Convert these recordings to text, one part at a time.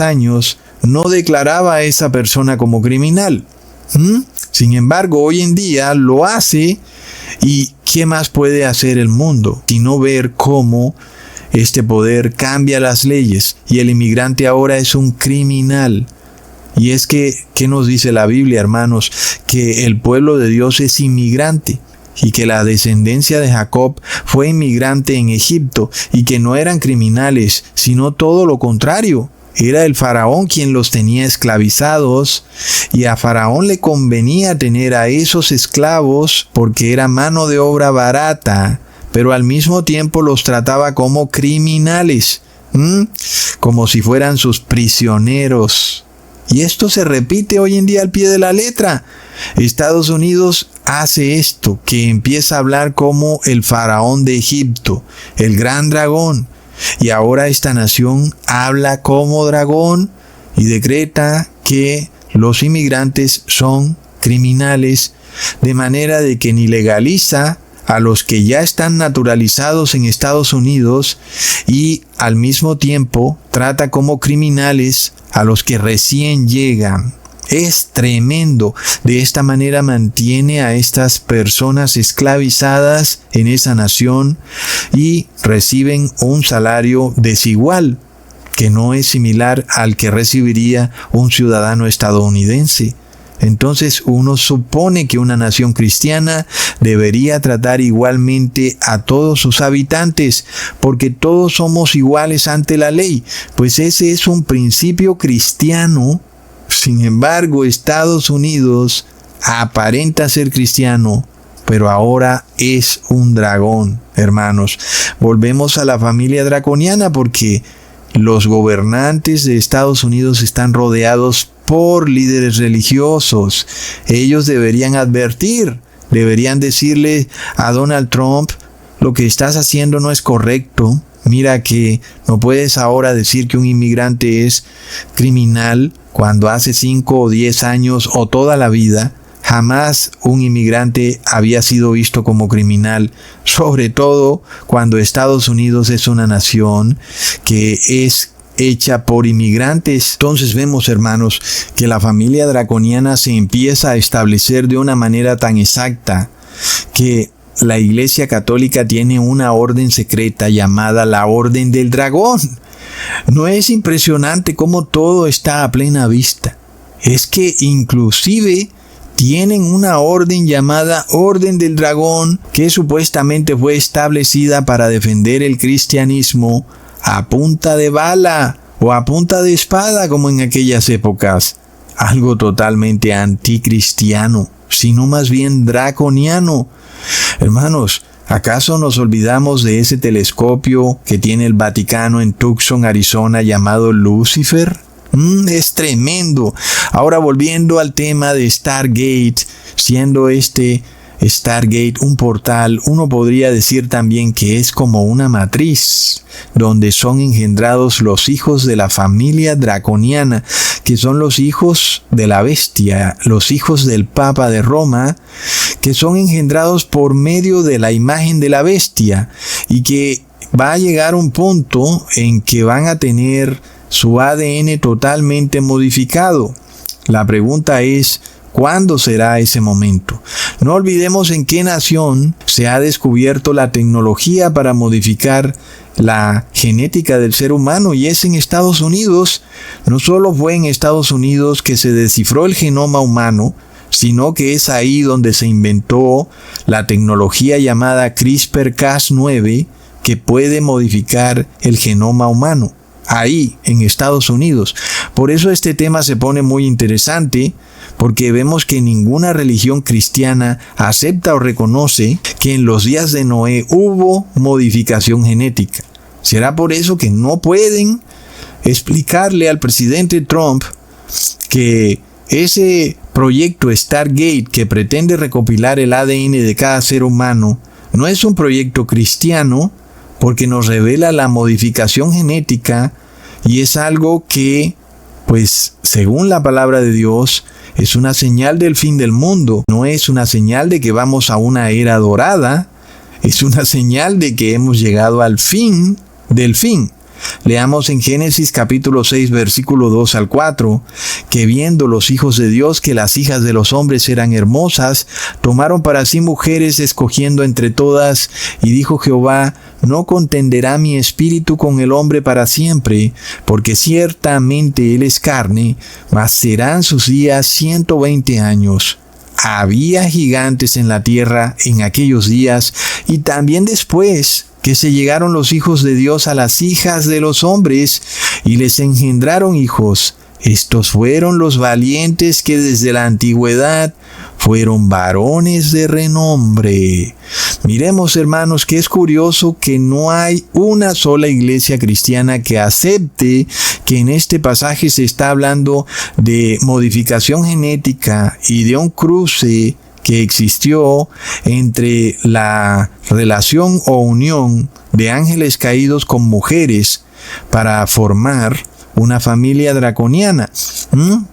años no declaraba a esa persona como criminal. Sin embargo, hoy en día lo hace. ¿Y qué más puede hacer el mundo sino ver cómo este poder cambia las leyes? Y el inmigrante ahora es un criminal. Y es que, ¿qué nos dice la Biblia, hermanos? Que el pueblo de Dios es inmigrante. Y que la descendencia de Jacob fue inmigrante en Egipto. Y que no eran criminales, sino todo lo contrario. Era el faraón quien los tenía esclavizados, y a faraón le convenía tener a esos esclavos porque era mano de obra barata, pero al mismo tiempo los trataba como criminales, como si fueran sus prisioneros. Y esto se repite hoy en día al pie de la letra. Estados Unidos hace esto, que empieza a hablar como el faraón de Egipto, el gran dragón. Y ahora esta nación habla como dragón y decreta que los inmigrantes son criminales, de manera de que ni legaliza a los que ya están naturalizados en Estados Unidos y al mismo tiempo trata como criminales a los que recién llegan. Es tremendo. De esta manera mantiene a estas personas esclavizadas en esa nación y reciben un salario desigual, que no es similar al que recibiría un ciudadano estadounidense. Entonces uno supone que una nación cristiana debería tratar igualmente a todos sus habitantes, porque todos somos iguales ante la ley, pues ese es un principio cristiano. Sin embargo, Estados Unidos aparenta ser cristiano, pero ahora es un dragón, hermanos. Volvemos a la familia draconiana porque los gobernantes de Estados Unidos están rodeados por líderes religiosos. Ellos deberían advertir, deberían decirle a Donald Trump: lo que estás haciendo no es correcto. Mira que no puedes ahora decir que un inmigrante es criminal cuando hace 5 o 10 años o toda la vida jamás un inmigrante había sido visto como criminal, sobre todo cuando Estados Unidos es una nación que es hecha por inmigrantes. Entonces vemos, hermanos, que la familia draconiana se empieza a establecer de una manera tan exacta que la Iglesia Católica tiene una orden secreta llamada la Orden del Dragón. ¿No es impresionante cómo todo está a plena vista? Es que inclusive tienen una orden llamada Orden del Dragón, que supuestamente fue establecida para defender el cristianismo a punta de bala o a punta de espada, como en aquellas épocas. Algo totalmente anticristiano, sino más bien draconiano. Hermanos, ¿acaso nos olvidamos de ese telescopio que tiene el Vaticano en Tucson, Arizona, llamado Lucifer? Es tremendo. Ahora volviendo al tema de Stargate, siendo este Stargate un portal, uno podría decir también que es como una matriz, donde son engendrados los hijos de la familia draconiana, que son los hijos de la bestia, los hijos del Papa de Roma, que son engendrados por medio de la imagen de la bestia, y que va a llegar un punto en que van a tener su ADN totalmente modificado. La pregunta es: ¿cuándo será ese momento? No olvidemos en qué nación se ha descubierto la tecnología para modificar la genética del ser humano, y es en Estados Unidos. No solo fue en Estados Unidos que se descifró el genoma humano, sino que es ahí donde se inventó la tecnología llamada CRISPR-Cas9, que puede modificar el genoma humano. Ahí, en Estados Unidos. Por eso este tema se pone muy interesante, porque vemos que ninguna religión cristiana acepta o reconoce que en los días de Noé hubo modificación genética. ¿Será por eso que no pueden explicarle al presidente Trump que ese proyecto Stargate, que pretende recopilar el ADN de cada ser humano, no es un proyecto cristiano, porque nos revela la modificación genética y es algo que, pues, según la palabra de Dios, es una señal del fin del mundo? No es una señal de que vamos a una era dorada, es una señal de que hemos llegado al fin del fin. Leamos en Génesis capítulo 6, versículo 2 al 4, que viendo los hijos de Dios que las hijas de los hombres eran hermosas, tomaron para sí mujeres escogiendo entre todas, y dijo Jehová, no contenderá mi espíritu con el hombre para siempre, porque ciertamente él es carne, mas serán sus días 120 años. Había gigantes en la tierra en aquellos días, y también después que se llegaron los hijos de Dios a las hijas de los hombres, y les engendraron hijos. Estos fueron los valientes que desde la antigüedad fueron varones de renombre. Miremos, hermanos, que es curioso que no hay una sola iglesia cristiana que acepte que en este pasaje se está hablando de modificación genética y de un cruce que existió entre la relación o unión de ángeles caídos con mujeres para formar una familia draconiana,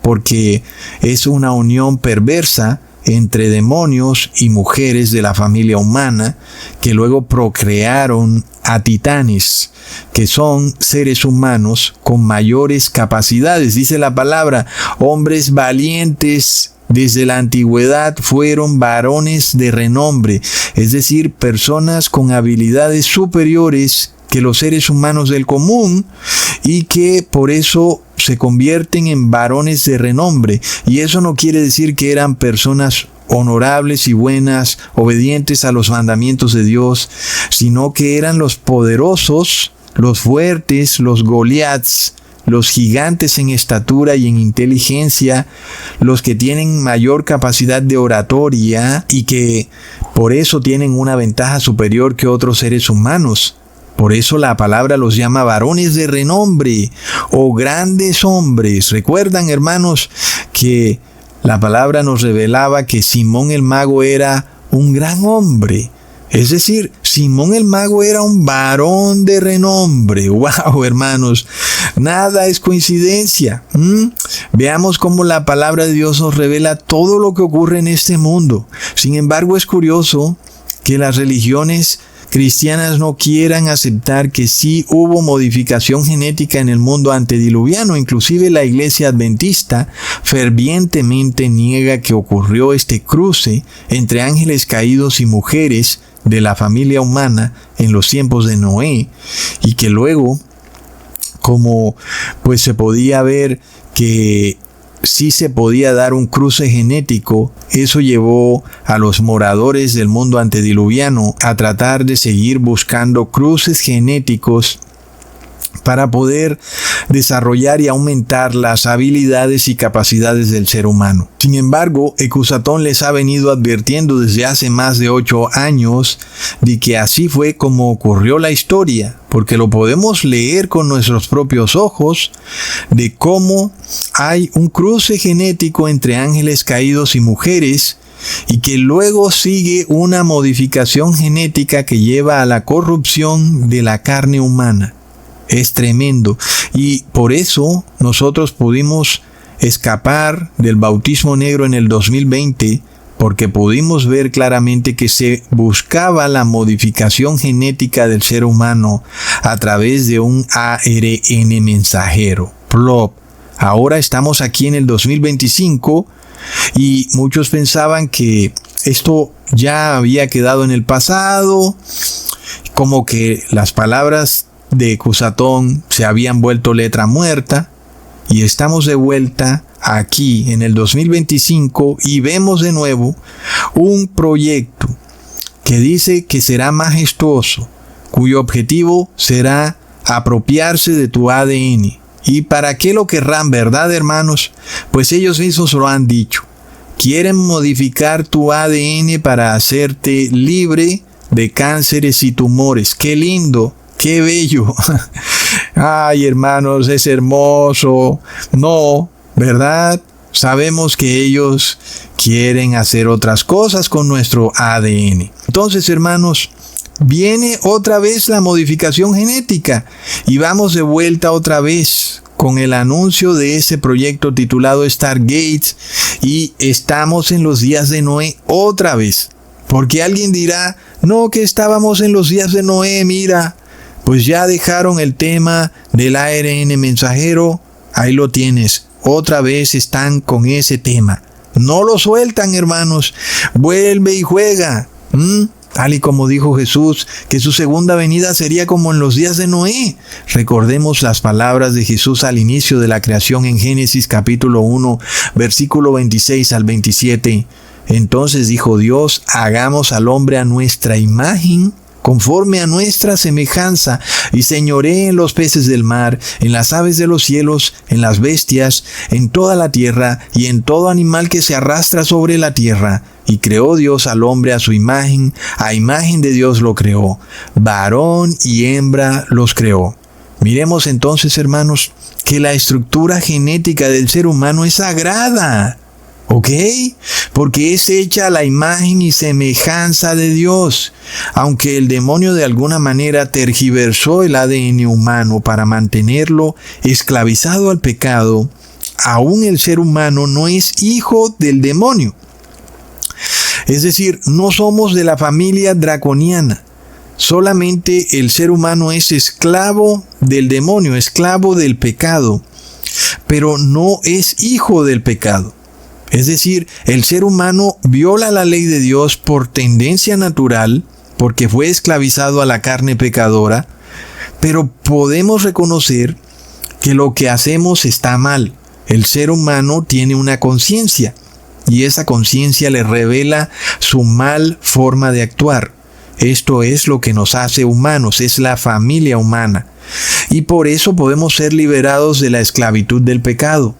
porque es una unión perversa entre demonios y mujeres de la familia humana que luego procrearon a titanes, que son seres humanos con mayores capacidades. Dice la palabra, hombres valientes desde la antigüedad fueron varones de renombre, es decir, personas con habilidades superiores que los seres humanos del común, y que por eso se convierten en varones de renombre. Y eso no quiere decir que eran personas honorables y buenas, obedientes a los mandamientos de Dios, sino que eran los poderosos, los fuertes, los Goliaths, los gigantes en estatura y en inteligencia, los que tienen mayor capacidad de oratoria y que por eso tienen una ventaja superior que otros seres humanos. Por eso la palabra los llama varones de renombre o grandes hombres. Recuerdan, hermanos, que la palabra nos revelaba que Simón el mago era un gran hombre. Es decir, Simón el mago era un varón de renombre. ¡Wow, hermanos! Nada es coincidencia. Veamos cómo la palabra de Dios nos revela todo lo que ocurre en este mundo. Sin embargo, es curioso que las religiones cristianas no quieran aceptar que sí hubo modificación genética en el mundo antediluviano. Inclusive la iglesia adventista fervientemente niega que ocurrió este cruce entre ángeles caídos y mujeres de la familia humana en los tiempos de Noé, y que luego, como pues se podía ver que sí se podía dar un cruce genético, eso llevó a los moradores del mundo antediluviano a tratar de seguir buscando cruces genéticos para poder desarrollar y aumentar las habilidades y capacidades del ser humano. Sin embargo, Ecusatón les ha venido advirtiendo desde hace más de 8 años de que así fue como ocurrió la historia, porque lo podemos leer con nuestros propios ojos, de cómo hay un cruce genético entre ángeles caídos y mujeres, y que luego sigue una modificación genética que lleva a la corrupción de la carne humana. Es tremendo, y por eso nosotros pudimos escapar del bautismo negro en el 2020, porque pudimos ver claramente que se buscaba la modificación genética del ser humano a través de un ARN mensajero. Plop. Ahora estamos aquí en el 2025 y muchos pensaban que esto ya había quedado en el pasado, como que las palabras de Ecusatón se habían vuelto letra muerta, y estamos de vuelta aquí en el 2025 y vemos de nuevo un proyecto que dice que será majestuoso, cuyo objetivo será apropiarse de tu ADN. ¿Y para qué lo querrán, verdad, hermanos? Pues ellos mismos lo han dicho. Quieren modificar tu ADN para hacerte libre de cánceres y tumores. ¡Qué lindo! ¡Qué bello! Ay, hermanos, es hermoso. No, ¿verdad? Sabemos que ellos quieren hacer otras cosas con nuestro ADN. Entonces, hermanos, viene otra vez la modificación genética y vamos de vuelta otra vez con el anuncio de ese proyecto titulado Stargate, y estamos en los días de Noé otra vez. Porque alguien dirá, no, que estábamos en los días de Noé, mira. Pues ya dejaron el tema del ARN mensajero, ahí lo tienes. Otra vez están con ese tema. No lo sueltan, hermanos. Vuelve y juega. Tal y como dijo Jesús, que su segunda venida sería como en los días de Noé. Recordemos las palabras de Jesús al inicio de la creación en Génesis capítulo 1, versículo 26 al 27. Entonces dijo Dios, hagamos al hombre a nuestra imagen, conforme a nuestra semejanza, y señoree en los peces del mar, en las aves de los cielos, en las bestias, en toda la tierra, y en todo animal que se arrastra sobre la tierra. Y creó Dios al hombre a su imagen de Dios lo creó, varón y hembra los creó. Miremos entonces, hermanos, que la estructura genética del ser humano es sagrada. ¿Ok? Porque es hecha a la imagen y semejanza de Dios. Aunque el demonio de alguna manera tergiversó el ADN humano para mantenerlo esclavizado al pecado, aún el ser humano no es hijo del demonio. Es decir, no somos de la familia draconiana. Solamente el ser humano es esclavo del demonio, esclavo del pecado, pero no es hijo del pecado. Es decir, el ser humano viola la ley de Dios por tendencia natural, porque fue esclavizado a la carne pecadora, pero podemos reconocer que lo que hacemos está mal. El ser humano tiene una conciencia, y esa conciencia le revela su mal forma de actuar. Esto es lo que nos hace humanos, es la familia humana. Y por eso podemos ser liberados de la esclavitud del pecado,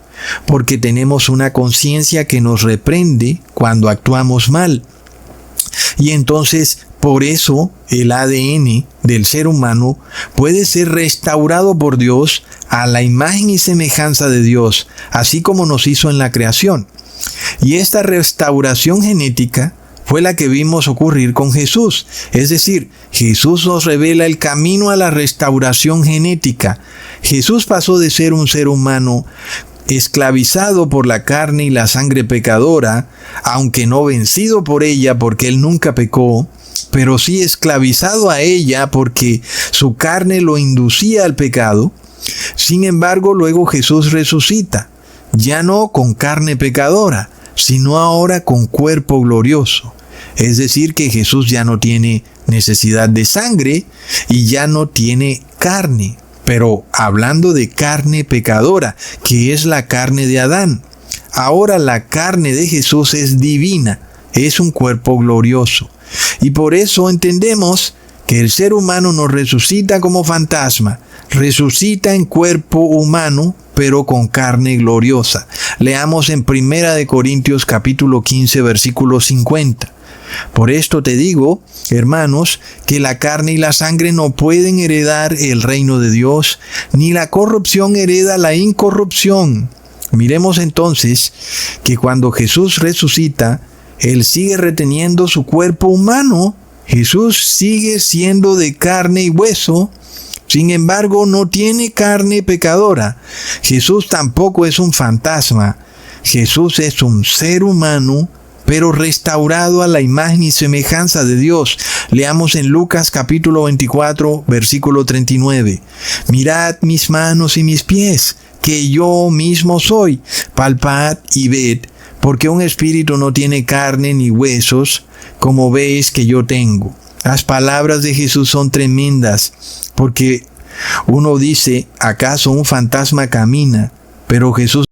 porque tenemos una conciencia que nos reprende cuando actuamos mal. Y entonces, por eso, el ADN del ser humano puede ser restaurado por Dios a la imagen y semejanza de Dios, así como nos hizo en la creación. Y esta restauración genética fue la que vimos ocurrir con Jesús. Es decir, Jesús nos revela el camino a la restauración genética. Jesús pasó de ser un ser humano esclavizado por la carne y la sangre pecadora, aunque no vencido por ella porque él nunca pecó, pero sí esclavizado a ella porque su carne lo inducía al pecado. Sin embargo, luego Jesús resucita, ya no con carne pecadora, sino ahora con cuerpo glorioso. Es decir, que Jesús ya no tiene necesidad de sangre y ya no tiene carne. Pero hablando de carne pecadora, que es la carne de Adán. Ahora la carne de Jesús es divina, es un cuerpo glorioso. Y por eso entendemos que el ser humano no resucita como fantasma, resucita en cuerpo humano, pero con carne gloriosa. Leamos en 1 Corintios capítulo 15, versículo 50. Por esto te digo, hermanos, que la carne y la sangre no pueden heredar el reino de Dios, ni la corrupción hereda la incorrupción. Miremos entonces que cuando Jesús resucita, Él sigue reteniendo su cuerpo humano. Jesús sigue siendo de carne y hueso. Sin embargo, no tiene carne pecadora. Jesús tampoco es un fantasma. Jesús es un ser humano, pero restaurado a la imagen y semejanza de Dios. Leamos en Lucas capítulo 24, versículo 39. Mirad mis manos y mis pies, que yo mismo soy. Palpad y ved, porque un espíritu no tiene carne ni huesos, como veis que yo tengo. Las palabras de Jesús son tremendas, porque uno dice, ¿acaso un fantasma camina? Pero Jesús